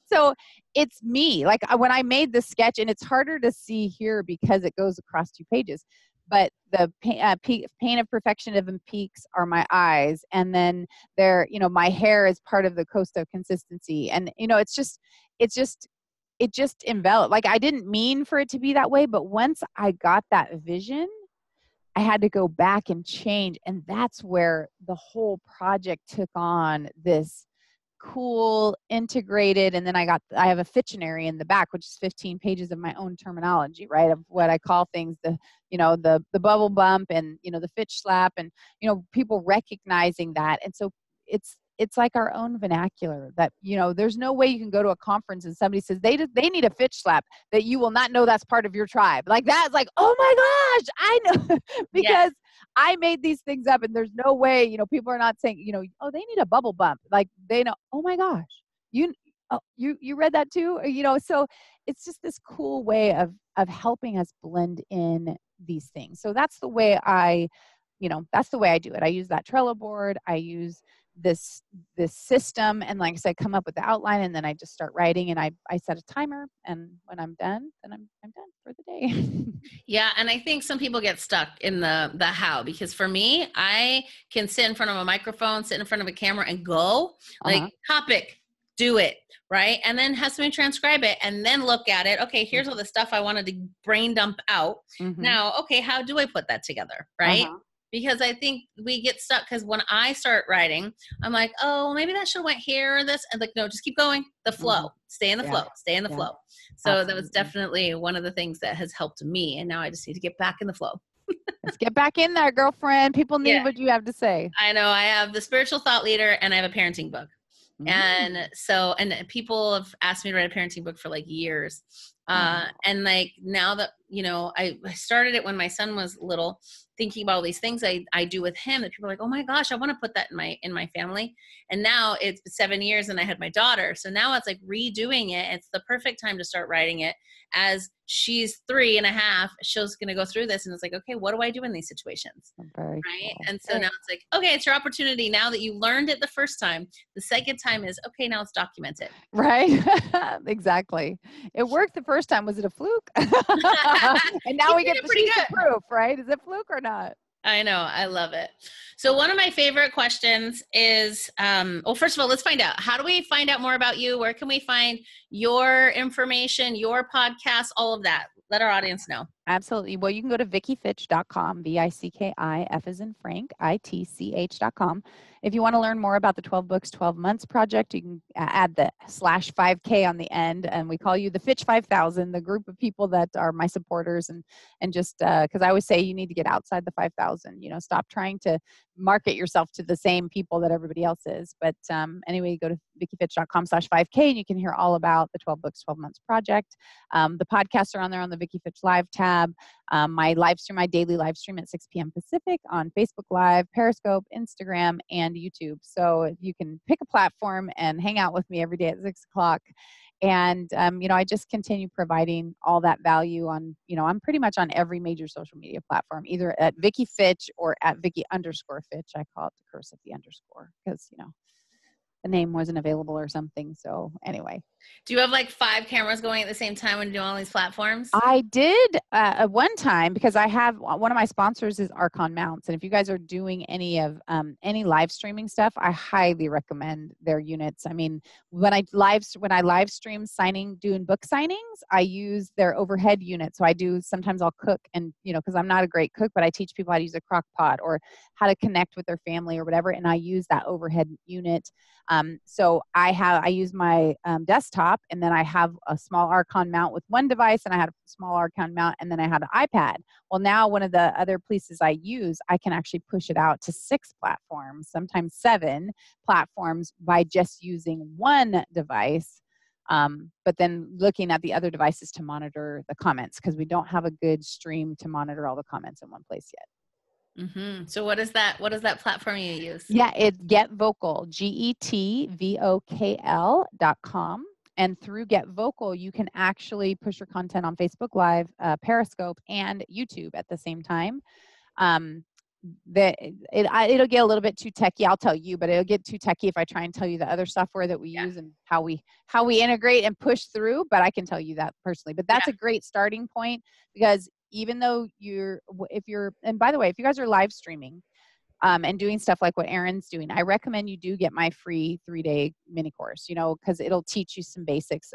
So it's me. Like when I made this sketch, and it's harder to see here because it goes across 2 pages, but the pain of perfectionism peaks are my eyes. And then there, my hair is part of the coast of consistency. And, it just enveloped. Like I didn't mean for it to be that way, but once I got that vision, I had to go back and change. And that's where the whole project took on this cool integrated. And then I have a Fictionary in the back, which is 15 pages of my own terminology, right? Of what I call things, the bubble bump and, the Fitch slap and, people recognizing that. And so it's like our own vernacular that, there's no way you can go to a conference and somebody says they need a Fitch slap that you will not know that's part of your tribe. Like that's like, oh my gosh, I know because yes. I made these things up and there's no way, people are not saying, oh, they need a bubble bump. Like they know, oh my gosh, you read that too? So it's just this cool way of helping us blend in these things. So that's the way I do it. I use that Trello board. I use this system, and like I said, come up with the outline, and then I just start writing, and I set a timer, and when I'm done, then I'm done for the day. Yeah, and I think some people get stuck in the how, because for me, I can sit in front of a microphone, sit in front of a camera, and go like topic, do it, right, and then have somebody transcribe it, and then look at it. Okay, here's all the stuff I wanted to brain dump out. Now, okay, how do I put that together, right? Because I think we get stuck because when I start writing, I'm like, oh, maybe that should have went here or this. And like, no, just keep going. The flow, stay in the flow, stay in the flow. So absolutely. That was definitely one of the things that has helped me. And now I just need to get back in the flow. Let's get back in there, girlfriend. People need what you have to say. I know. I have the spiritual thought leader and I have a parenting book. And so, and people have asked me to write a parenting book for like years. And like now that, I started it when my son was little, thinking about all these things I do with him that people are like, oh my gosh, I want to put that in my family. And now it's 7 years and I had my daughter. So now it's like redoing it. It's the perfect time to start writing it as she's 3.5. She's going to go through this. And it's like, okay, what do I do in these situations? Right. Cool. And so now it's like, okay, it's your opportunity. Now that you learned it the first time, the second time is, okay, now it's documented. Right. Exactly. It worked the first time. Was it a fluke? And now we get the sheet of proof, right? Is it fluke or not? I know. I love it. So one of my favorite questions is, well, first of all, let's find out. How do we find out more about you? Where can we find your information, your podcast, all of that? Let our audience know. Absolutely. Well, you can go to VickiFitch.com, VICKIF as in Frank, ITCH.com. If you want to learn more about the 12 Books, 12 Months project, you can add the /5K on the end. And we call you the Fitch 5000, the group of people that are my supporters. And just because I always say you need to get outside the 5,000, stop trying to market yourself to the same people that everybody else is. But anyway, go to VickiFitch.com /5K and you can hear all about the 12 Books, 12 Months project. The podcasts are on there on the Vicki Fitch Live tab. tab. My daily live stream at 6 p.m. Pacific on Facebook Live, Periscope, Instagram, and YouTube. So you can pick a platform and hang out with me every day at 6 o'clock. And, I just continue providing all that value on, I'm pretty much on every major social media platform, either at Vicki Fitch or at Vicki_Fitch. I call it the curse of the underscore because, the name wasn't available or something. So anyway. Do you have like 5 cameras going at the same time when you do all these platforms? I did at one time, because I have one of my sponsors is Archon Mounts, and if you guys are doing any live streaming stuff, I highly recommend their units. I mean, when I live stream doing book signings, I use their overhead unit. So sometimes I'll cook, and because I'm not a great cook, but I teach people how to use a crock pot or how to connect with their family or whatever, and I use that overhead unit. So I use my desktop, and then I have a small Archon mount with one device, and I had a small Archon mount, and then I had an iPad. Well, now one of the other places I use, I can actually push it out to 6 platforms, sometimes 7 platforms by just using one device. But then looking at the other devices to monitor the comments, because we don't have a good stream to monitor all the comments in one place yet. Mm-hmm. So what is that platform you use? Yeah, it's Get Vocal, GETVOKL.com. And through Get Vocal, you can actually push your content on Facebook Live, Periscope, and YouTube at the same time. It'll get a little bit too techy. I'll tell you, but it'll get too techy if I try and tell you the other software that we use and how we integrate and push through. But I can tell you that personally. But that's a great starting point, because even though and by the way, if you guys are live streaming and doing stuff like what Erin's doing, I recommend you do get my free 3-day mini course, because it'll teach you some basics.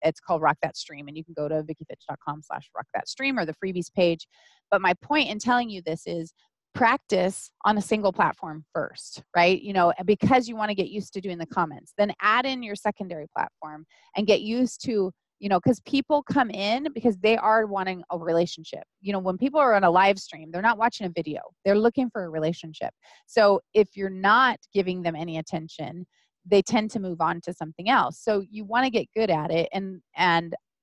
It's called Rock That Stream, and you can go to VickiFitch.com/rockthatstream or the freebies page. But my point in telling you this is practice on a single platform first, right? Because you want to get used to doing the comments, then add in your secondary platform and get used to, because people come in because they are wanting a relationship. When people are on a live stream, they're not watching a video. They're looking for a relationship. So if you're not giving them any attention, they tend to move on to something else. So you want to get good at it. And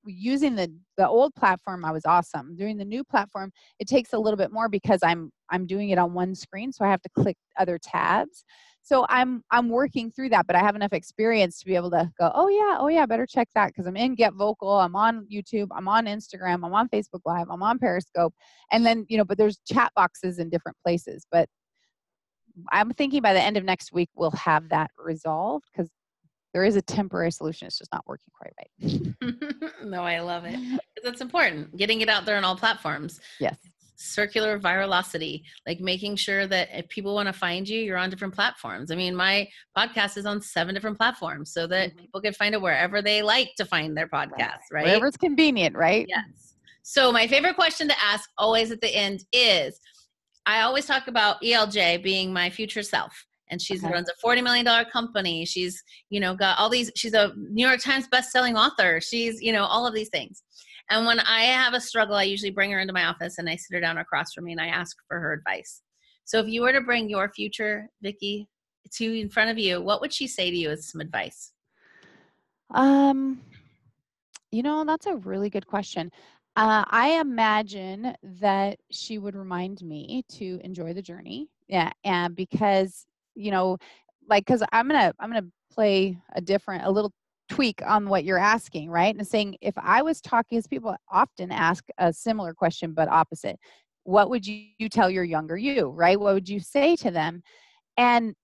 using the old platform, I was awesome. Doing the new platform, it takes a little bit more because I'm doing it on one screen, so I have to click other tabs. So I'm working through that, but I have enough experience to be able to go, oh yeah, better check that, because I'm in Get Vocal, I'm on YouTube, I'm on Instagram, I'm on Facebook Live, I'm on Periscope, and then but there's chat boxes in different places. But I'm thinking by the end of next week we'll have that resolved, because there is a temporary solution. It's just not working quite right. No, I love it. That's important. Getting it out there on all platforms. Yes. Circular virality, like making sure that if people want to find you, you're on different platforms. I mean, my podcast is on 7 different platforms so that people can find it wherever they like to find their podcast, right? Wherever it's convenient, right? Yes. So my favorite question to ask always at the end is, I always talk about ELJ being my future self. And she runs a $40 million company. She's, got all these, she's a New York Times bestselling author. She's, all of these things. And when I have a struggle, I usually bring her into my office and I sit her down across from me and I ask for her advice. So if you were to bring your future Vicki in front of you, what would she say to you as some advice? That's a really good question. I imagine that she would remind me to enjoy the journey. Yeah. And because, because I'm going to play a little tweak on what you're asking, right? And saying, if I was talking, as people often ask a similar question, but opposite, what would you tell your younger you, right? What would you say to them? And,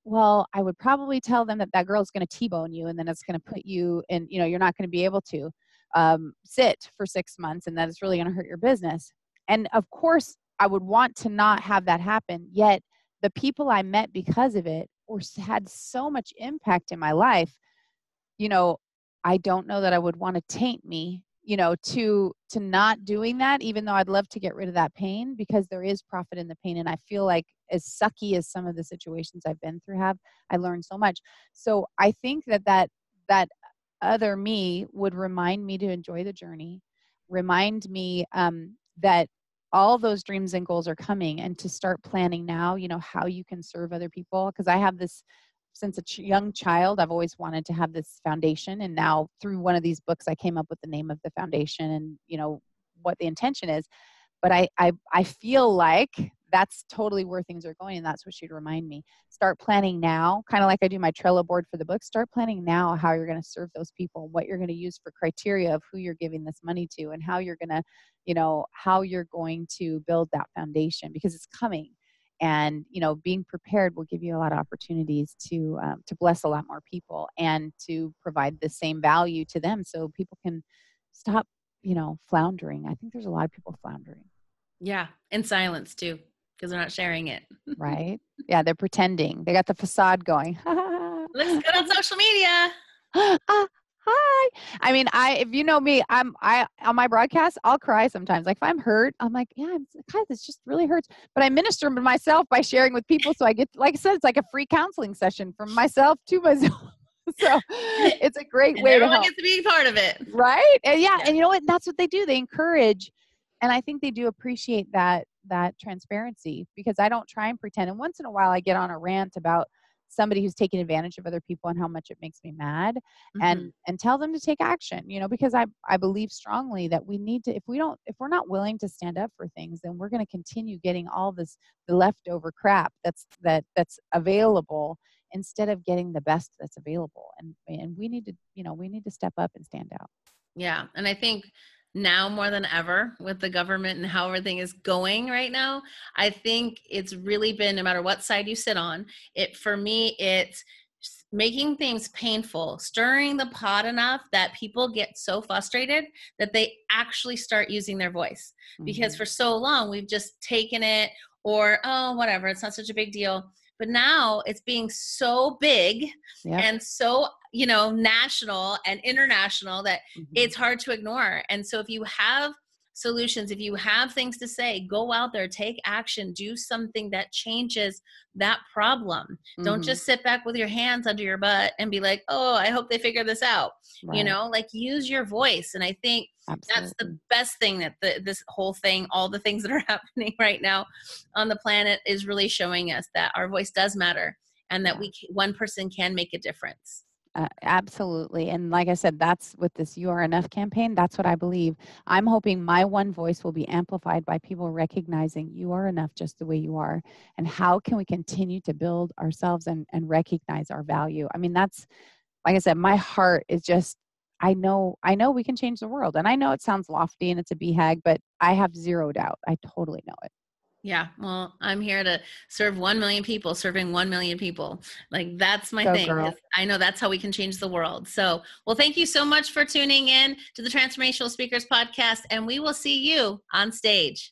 well, I would probably tell them that girl's going to T-bone you, and then it's going to put you in, you're not going to be able to sit for 6 months, and that it's really going to hurt your business. And of course, I would want to not have that happen. Yet the people I met because of it had so much impact in my life. I don't know that I would want to taint me, to not doing that, even though I'd love to get rid of that pain, because there is profit in the pain. And I feel like, as sucky as some of the situations I've been through I learned so much. So I think that other me would remind me to enjoy the journey, remind me that all those dreams and goals are coming, and to start planning now, how you can serve other people. Because I have this, since a young child, I've always wanted to have this foundation. And now through one of these books, I came up with the name of the foundation. And, what the intention is. But I feel like that's totally where things are going. And that's what she'd remind me. Start planning now, kind of like I do my Trello board for the book. Start planning now how you're going to serve those people, what you're going to use for criteria of who you're giving this money to, and how you're going to, how you're going to build that foundation, because it's coming. And, being prepared will give you a lot of opportunities to bless a lot more people and to provide the same value to them so people can stop, floundering. I think there's a lot of people floundering. Yeah. In silence too, because they're not sharing it. Right? Yeah. They're pretending. They got the facade going. Looks good on social media. Hi. I mean, if you know me, I on my broadcast, I'll cry sometimes. Like if I'm hurt, I'm like, yeah, God, this just really hurts. But I minister to myself by sharing with people. So I get, like I said, it's like a free counseling session from myself to myself. So it's a great way to help. Everyone gets to be part of it. Right. And yeah. And you know what? That's what they do. They encourage. And I think they do appreciate that transparency, because I don't try and pretend. And once in a while I get on a rant about somebody who's taking advantage of other people and how much it makes me mad, and tell them to take action, because I believe strongly that we need to, if we're not willing to stand up for things, then we're going to continue getting all the leftover crap that's available, instead of getting the best that's available. And we need to step up and stand out. Yeah. And I think now more than ever, with the government and how everything is going right now, I think it's really been, no matter what side you sit on, for me, it's making things painful, stirring the pot enough that people get so frustrated that they actually start using their voice. Because for so long we've just taken it, or, oh, whatever, it's not such a big deal. But now it's being so big and so, national and international that it's hard to ignore. And so if you have solutions, if you have things to say, go out there, take action, do something that changes that problem. Don't just sit back with your hands under your butt and be like, oh, I hope they figure this out. Right. Like use your voice. And I think that's the best thing that this whole thing, all the things that are happening right now on the planet, is really showing us that our voice does matter, and that one person can make a difference. Absolutely. And like I said, that's with this You Are Enough campaign. That's what I believe. I'm hoping my one voice will be amplified by people recognizing you are enough just the way you are. And how can we continue to build ourselves and recognize our value? I mean, that's, like I said, my heart is just, I know we can change the world. And I know it sounds lofty and it's a BHAG, but I have zero doubt. I totally know it. Yeah. Well, I'm here to serve 1 million people, serving 1 million people. Like, that's my thing. Girl. I know that's how we can change the world. So, well, thank you so much for tuning in to the Transformational Speakers Podcast, and we will see you on stage.